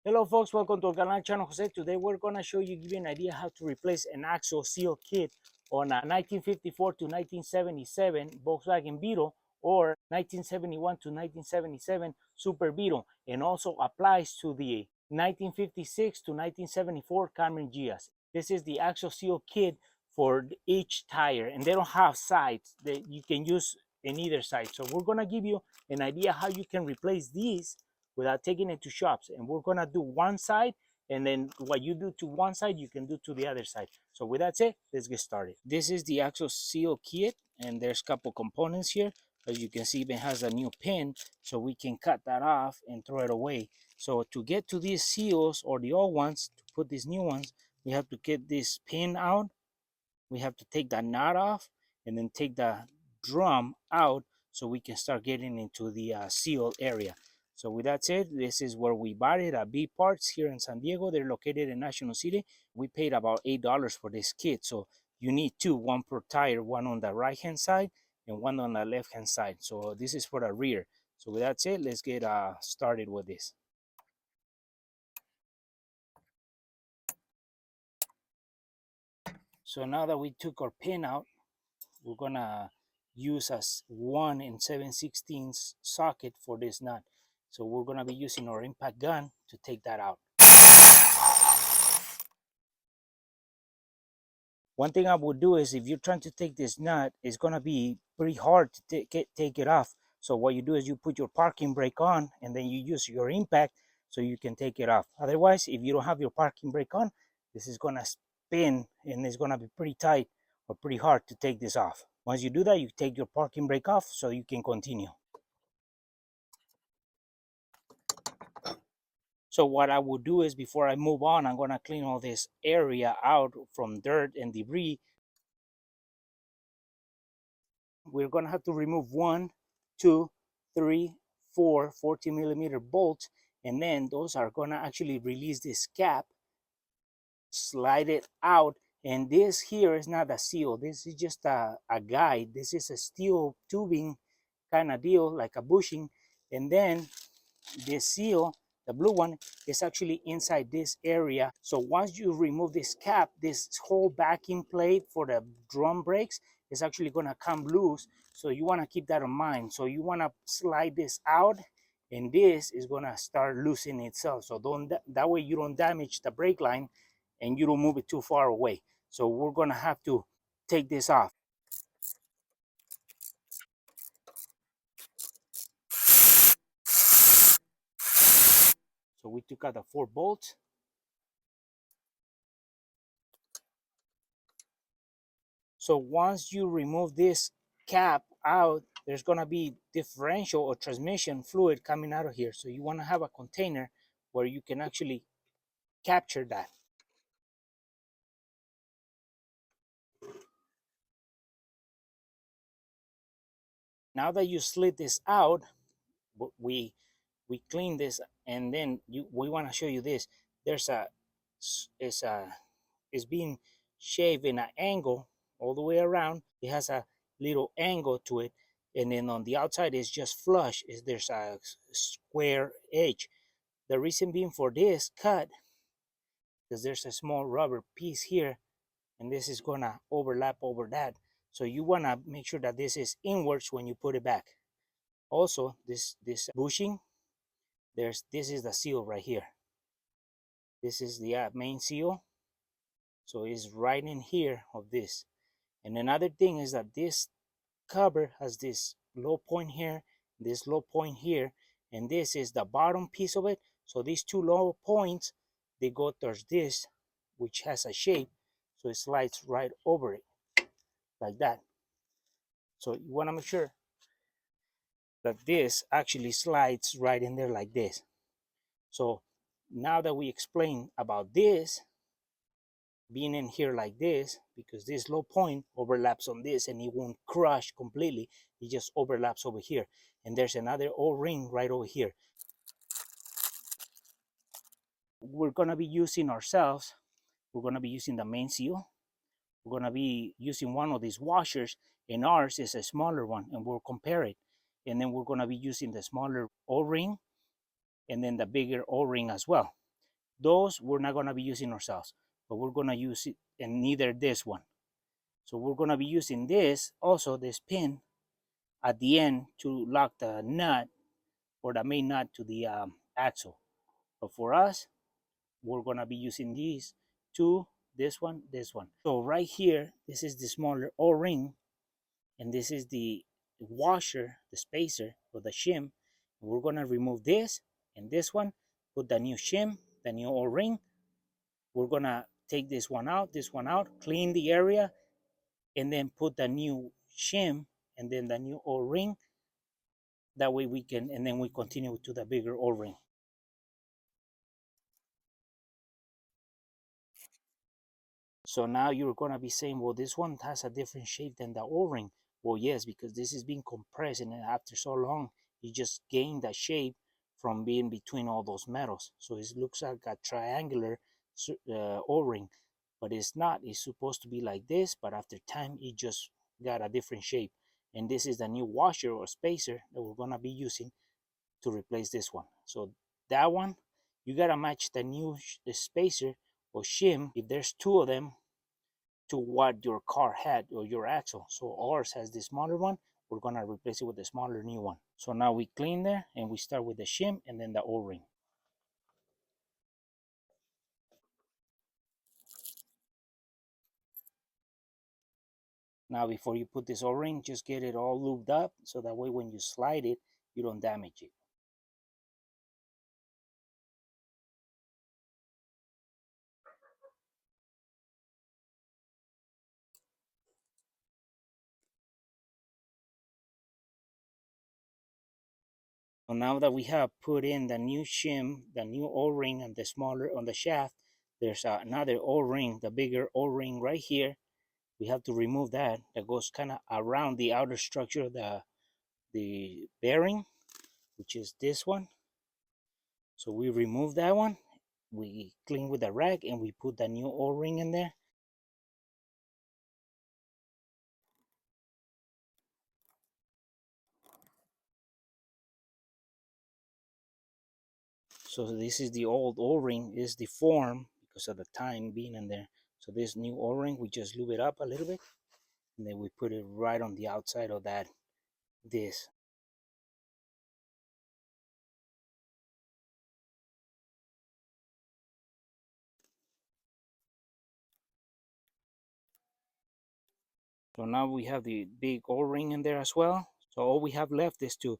Hello folks, welcome to our channel Jose. Today we're going to show you, give you an idea how to replace an axle seal kit on a 1954 to 1977 Volkswagen Beetle or 1971 to 1977 Super Beetle, and also applies to the 1956 to 1974 karmann Ghias. This is the axle seal kit for each tire, and they don't have sides that you can use in either side. So we're going to give you an idea how you can replace these without taking it to shops. And we're gonna do one side, and then what you do to one side, you can do to the other side. So with that said, let's get started. This is the axle seal kit, and there's a couple components here. As you can see, it has a new pin, so we can cut that off and throw it away. So to get to these seals or the old ones, to put these new ones, we have to get this pin out. We have to take that knot off and then take the drum out so we can start getting into the seal area. So with that said, this is where we bought it at B Parts here in San Diego. They're located in National City. We paid about $8 for this kit. So you need two, one per tire, one on the right hand side and one on the left hand side. So this is for the rear. So with that said, let's get started with this. So now that we took our pin out, we're gonna use a 1 7/16 socket for this nut. So we're gonna be using our impact gun to take that out. One thing I would do is, if you're trying to take this nut, it's gonna be pretty hard to take it off. So what you do is you put your parking brake on, and then you use your impact so you can take it off. Otherwise, if you don't have your parking brake on, this is gonna spin and it's gonna be pretty tight or pretty hard to take this off. Once you do that, you take your parking brake off so you can continue. So what I will do is, before I move on, I'm gonna clean all this area out from dirt and debris. We're gonna have to remove 1, 2, 3, 4 14mm bolts, and then those are gonna actually release this cap, slide it out. And this here is not a seal, this is just a guide. This is a steel tubing kind of deal, like a bushing. And then this seal, the blue one, is actually inside this area. So once you remove this cap, this whole backing plate for the drum brakes is actually going to come loose. So you want to keep that in mind. So you want to slide this out, and this is going to start loosening itself. So that way you don't damage the brake line and you don't move it too far away. So we're going to have to take this off. So we took out the 4 bolts. So once you remove this cap out, there's going to be differential or transmission fluid coming out of here. So you want to have a container where you can actually capture that. Now that you slid this out, we clean this, and then we want to show you this. There's it's being shaved in an angle all the way around. It has a little angle to it, and then on the outside is just flush. There's a square edge. The reason being for this cut, because there's a small rubber piece here, and this is gonna overlap over that. So you wanna make sure that this is inwards when you put it back. Also, this bushing, this is the seal right here. This is the main seal. So it's right in here of this. And another thing is that this cover has this low point here, this low point here, and this is the bottom piece of it. So these two low points, they go towards this, which has a shape, so it slides right over it like that. So you want to make sure that this actually slides right in there like this. So now that we explained about this being in here like this, because this low point overlaps on this and it won't crush completely, it just overlaps over here. And there's another O-ring right over here. We're going to be using ourselves, we're going to be using the main seal. We're going to be using one of these washers, and ours is a smaller one, and we'll compare it. And then we're going to be using the smaller O-ring and then the bigger O-ring as well. Those we're not gonna be using ourselves, but we're gonna use it, and neither this one. So we're gonna be using this, also this pin at the end to lock the nut or the main nut to the axle. But for us, we're gonna be using these two, this one, this one. So right here, this is the smaller O-ring, and this is the washer, the spacer, or the shim. We're gonna remove this and this one, put the new shim, the new O-ring. We're gonna take this one out, clean the area, and then put the new shim and then the new O-ring. That way we can, and then we continue to the bigger O-ring. So now you're gonna be saying, well, this one has a different shape than the O-ring. Well, yes, because this is being compressed, and after so long, you just gain the shape from being between all those metals. So it looks like a triangular O-ring, but it's not. It's supposed to be like this, but after time, it just got a different shape. And this is the new washer or spacer that we're gonna be using to replace this one. So that one, you gotta match the new spacer or shim, if there's two of them, to what your car had or your axle. So ours has the smaller one. We're gonna replace it with the smaller new one. So now we clean there and we start with the shim and then the O-ring. Now before you put this O-ring, just get it all lubed up so that way when you slide it, you don't damage it. So now that we have put in the new shim, the new O-ring, and the smaller on the shaft, there's another O-ring, the bigger O-ring right here. We have to remove that. That goes kind of around the outer structure of the bearing, which is this one. So we remove that one. We clean with the rag and we put the new O-ring in there. So this is the old O-ring, is deformed because of the time being in there. So this new O-ring, we just lube it up a little bit, and then we put it right on the outside of that this. So now we have the big O-ring in there as well. So all we have left is to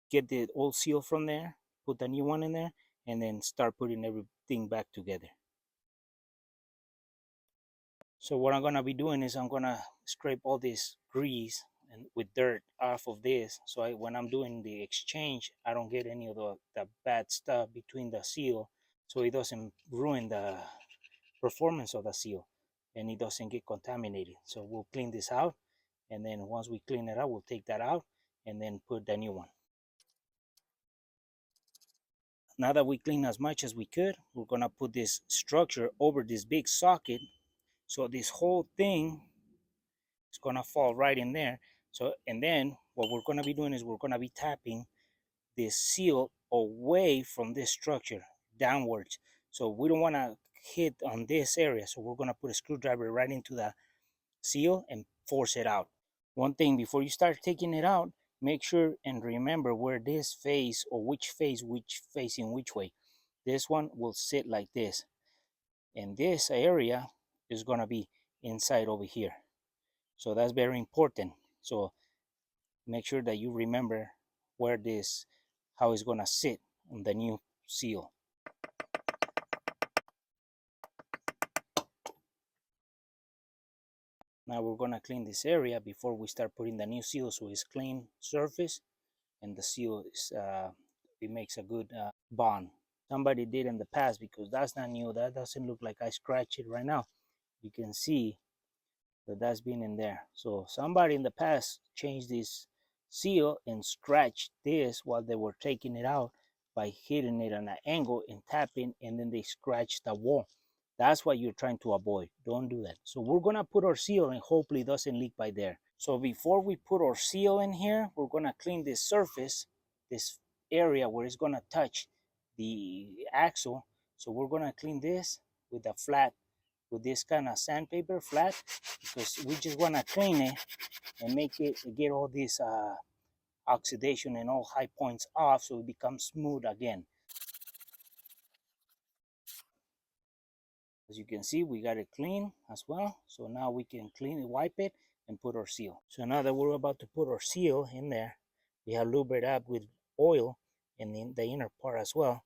get the old seal from there, put the new one in there, and then start putting everything back together. So what I'm gonna be doing is I'm gonna scrape all this grease and with dirt off of this, so when I'm doing the exchange, I don't get any of the bad stuff between the seal, so it doesn't ruin the performance of the seal and it doesn't get contaminated. So we'll clean this out, and then once we clean it out, we'll take that out and then put the new one. Now that we clean as much as we could, we're gonna put this structure over this big socket, so this whole thing is gonna fall right in there. So, and then what we're gonna be doing is we're gonna be tapping this seal away from this structure downwards. So we don't wanna hit on this area. So we're gonna put a screwdriver right into the seal and force it out. One thing before you start taking it out, make sure and remember where this face or which facing which way. This one will sit like this, and this area is gonna be inside over here. So that's very important. So make sure that you remember where this, how it's gonna sit on the new seal. Now we're gonna clean this area before we start putting the new seal, so it's clean surface and the seal is it makes a good bond. Somebody did in the past, because that's not new. That doesn't look like I scratch it right now. You can see that that's been in there. So somebody in the past changed this seal and scratched this while they were taking it out by hitting it on an angle and tapping, and then they scratched the wall. That's what you're trying to avoid. Don't do that. So we're gonna put our seal and hopefully it doesn't leak by there. So before we put our seal in here, we're gonna clean this surface, this area where it's gonna touch the axle, So we're gonna clean this with a flat, with this kind of sandpaper flat, because we just wanna clean it and make it, get all this oxidation and all high points off, so it becomes smooth again. As you can see, we got it clean as well. So now we can clean it, wipe it, and put our seal. So now that we're about to put our seal in there, we have lubricated up with oil in the inner part as well.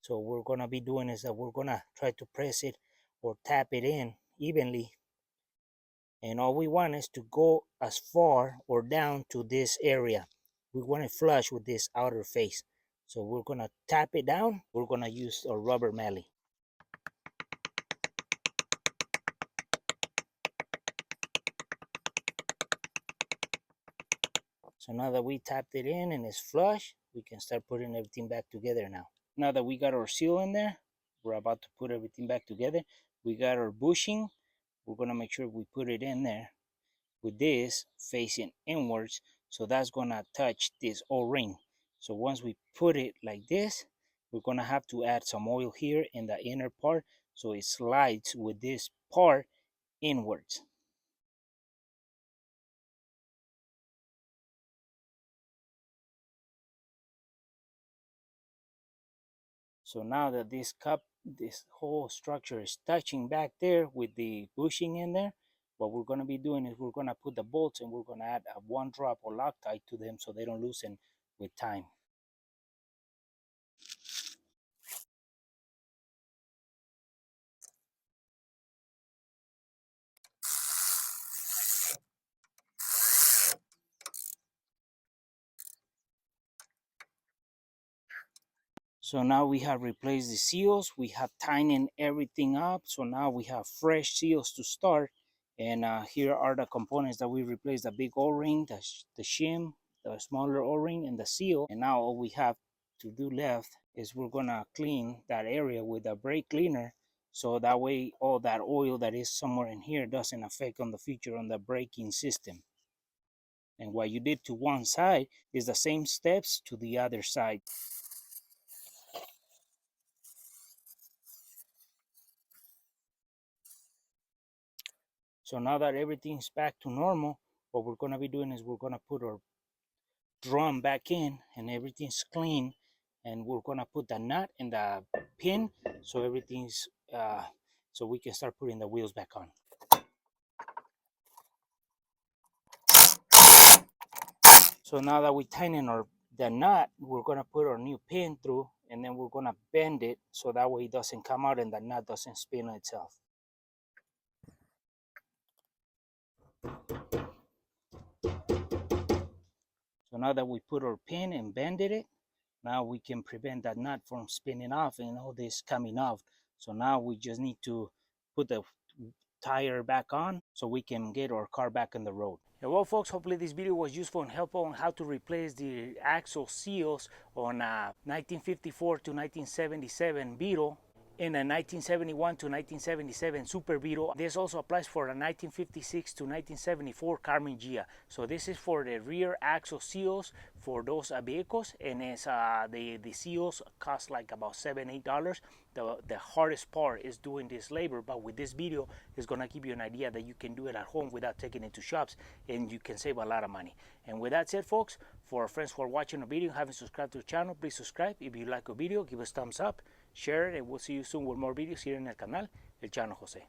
So what we're gonna be doing is that we're gonna try to press it or tap it in evenly. And all we want is to go as far or down to this area. We want it flush with this outer face. So we're gonna tap it down. We're gonna use a rubber mallet. So now that we tapped it in and it's flush, we can start putting everything back together now. Now that we got our seal in there, we're about to put everything back together. We got our bushing. We're gonna make sure we put it in there with this facing inwards. So that's gonna touch this O-ring. So once we put it like this, we're gonna have to add some oil here in the inner part so it slides with this part inwards. So now that this whole structure is touching back there with the bushing in there, what we're going to be doing is we're going to put the bolts and we're going to add a 1 drop or Loctite to them so they don't loosen with time. So now we have replaced the seals, we have tightened everything up, so now we have fresh seals to start. And here are the components that we replaced: the big O-ring, the shim, the smaller O-ring, and the seal. And now all we have to do left is we're gonna clean that area with a brake cleaner, so that way all that oil that is somewhere in here doesn't affect on the future on the braking system. And what you did to one side is the same steps to the other side. So now that everything's back to normal, what we're gonna be doing is we're gonna put our drum back in and everything's clean, and we're gonna put the nut and the pin so everything's so we can start putting the wheels back on. So now that we tighten the nut, we're gonna put our new pin through, and then we're gonna bend it so that way it doesn't come out and the nut doesn't spin on itself. So now that we put our pin and bended it, now we can prevent that nut from spinning off and all this coming off. So now we just need to put the tire back on so we can get our car back on the road. Yeah, well folks, hopefully this video was useful and helpful on how to replace the axle seals on a 1954 to 1977 Beetle in a 1971 to 1977 Super Beetle. This also applies for a 1956 to 1974 karmann Ghian. So this is for the rear axle seals for those vehicles, and it's, the seals cost like about $7-8. The hardest part is doing this labor, but with this video it's gonna give you an idea that you can do it at home without taking it to shops, and you can save a lot of money. And with that said folks, for our friends who are watching the video and haven't subscribed to the channel, please subscribe. If you like a video, give us thumbs up, share it, and we'll see you soon with more videos here in el canal El Chano Jose.